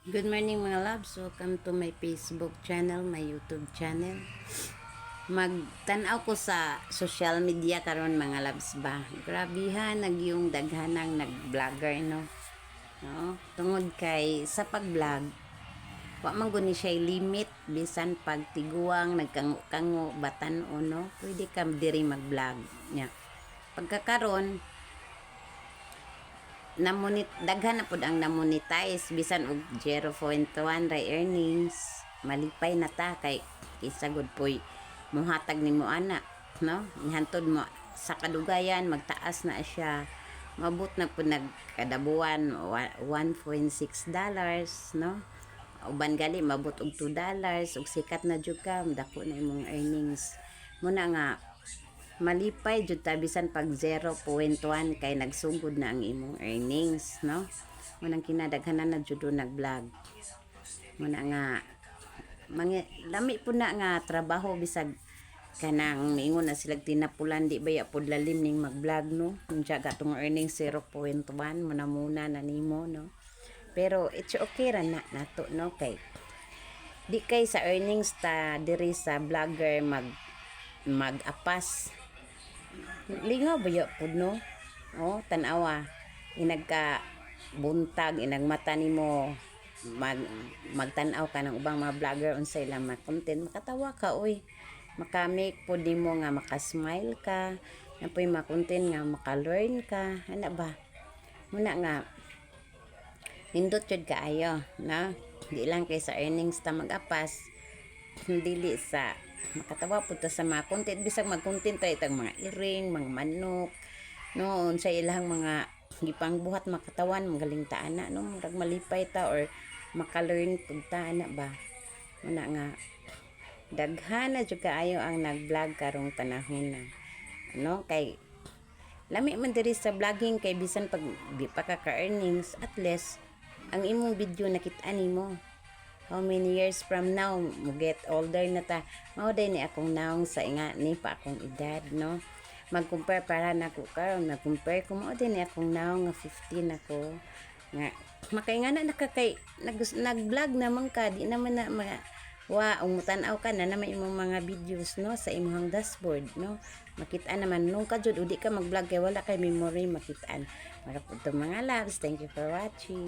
Good morning mga loves. Welcome to my Facebook channel, my YouTube channel. Magtanaw ko sa social media karon mga loves ba. Grabihan yung daghanang nag-vlogger no. No? Tungod kay sa pag-vlog, wa man guni siya limit bisan pag tiguang nagkango-kango batan-o no. Pwede ka diri mag-vlog nya. Pagkakaron daghan na pud ang namonetize bisan og 0.1 ra earnings, malipay na ta kay isagod poy muhatag nimo ana no, ihantod mo sa kadugayan magtaas na siya, mabot na pud nagkadabuan $1.6 no, uban gali mabot og $2 ug sikat na jud ka dako na imong earnings muna nga malipay jud ta bisan pag 0.1 kay nagsugod na ang imong earnings no. Munang kinadaghanan na jud nag-vlog muna nga lami po na nga trabaho bisag kanang miingon na sila tinapulan di baya pod lalim ning mag-vlog no. Unsa gatong earnings 0.1 muna na nimo no. Pero it's okay ra na nato no, kay di kay sa earnings ta diri sa vlogger mag-apas lingaw ba ya pud no. Tanawa inagka buntag inagmata nimo magtan-aw ka ng ubang mga vlogger unsay lang content makatawa ka oy, makamake pud nimo nga makasmile ka napoy ma-content nga maka-learn ka ana ba muna nga nindot jud kaayo na di lang kay sa earnings ta mag-apas dili sa makatawa po ta sa mga content bisag mag-content tayo itang mga iring, mga manok noon sa ilang mga gipangbuhat makatawan magaling ta ana no, murag malipay ta or maka-learn pud ta ana ba muna nga daghan na jud kaayo ang nag-vlog karong panahon na no, kay lami man diri sa vlogging kay bisan pag di pa ka earnings at least ang imong video nakita nimo how many years from now mo get older na ta, mao day ni akong naong sa inga ni pa akong edad no, mag-compare para nako karon mag-compare ko mao day ni akong naong nga 15 ako nga makainga na nakakay nag-vlog naman ka di naman na umutan-aw ka na naman imong mga videos no sa imong dashboard no, makita naman nung ka jud udi ka mag-vlog kay wala kay memory makitaan. Mga loves, thank you for watching.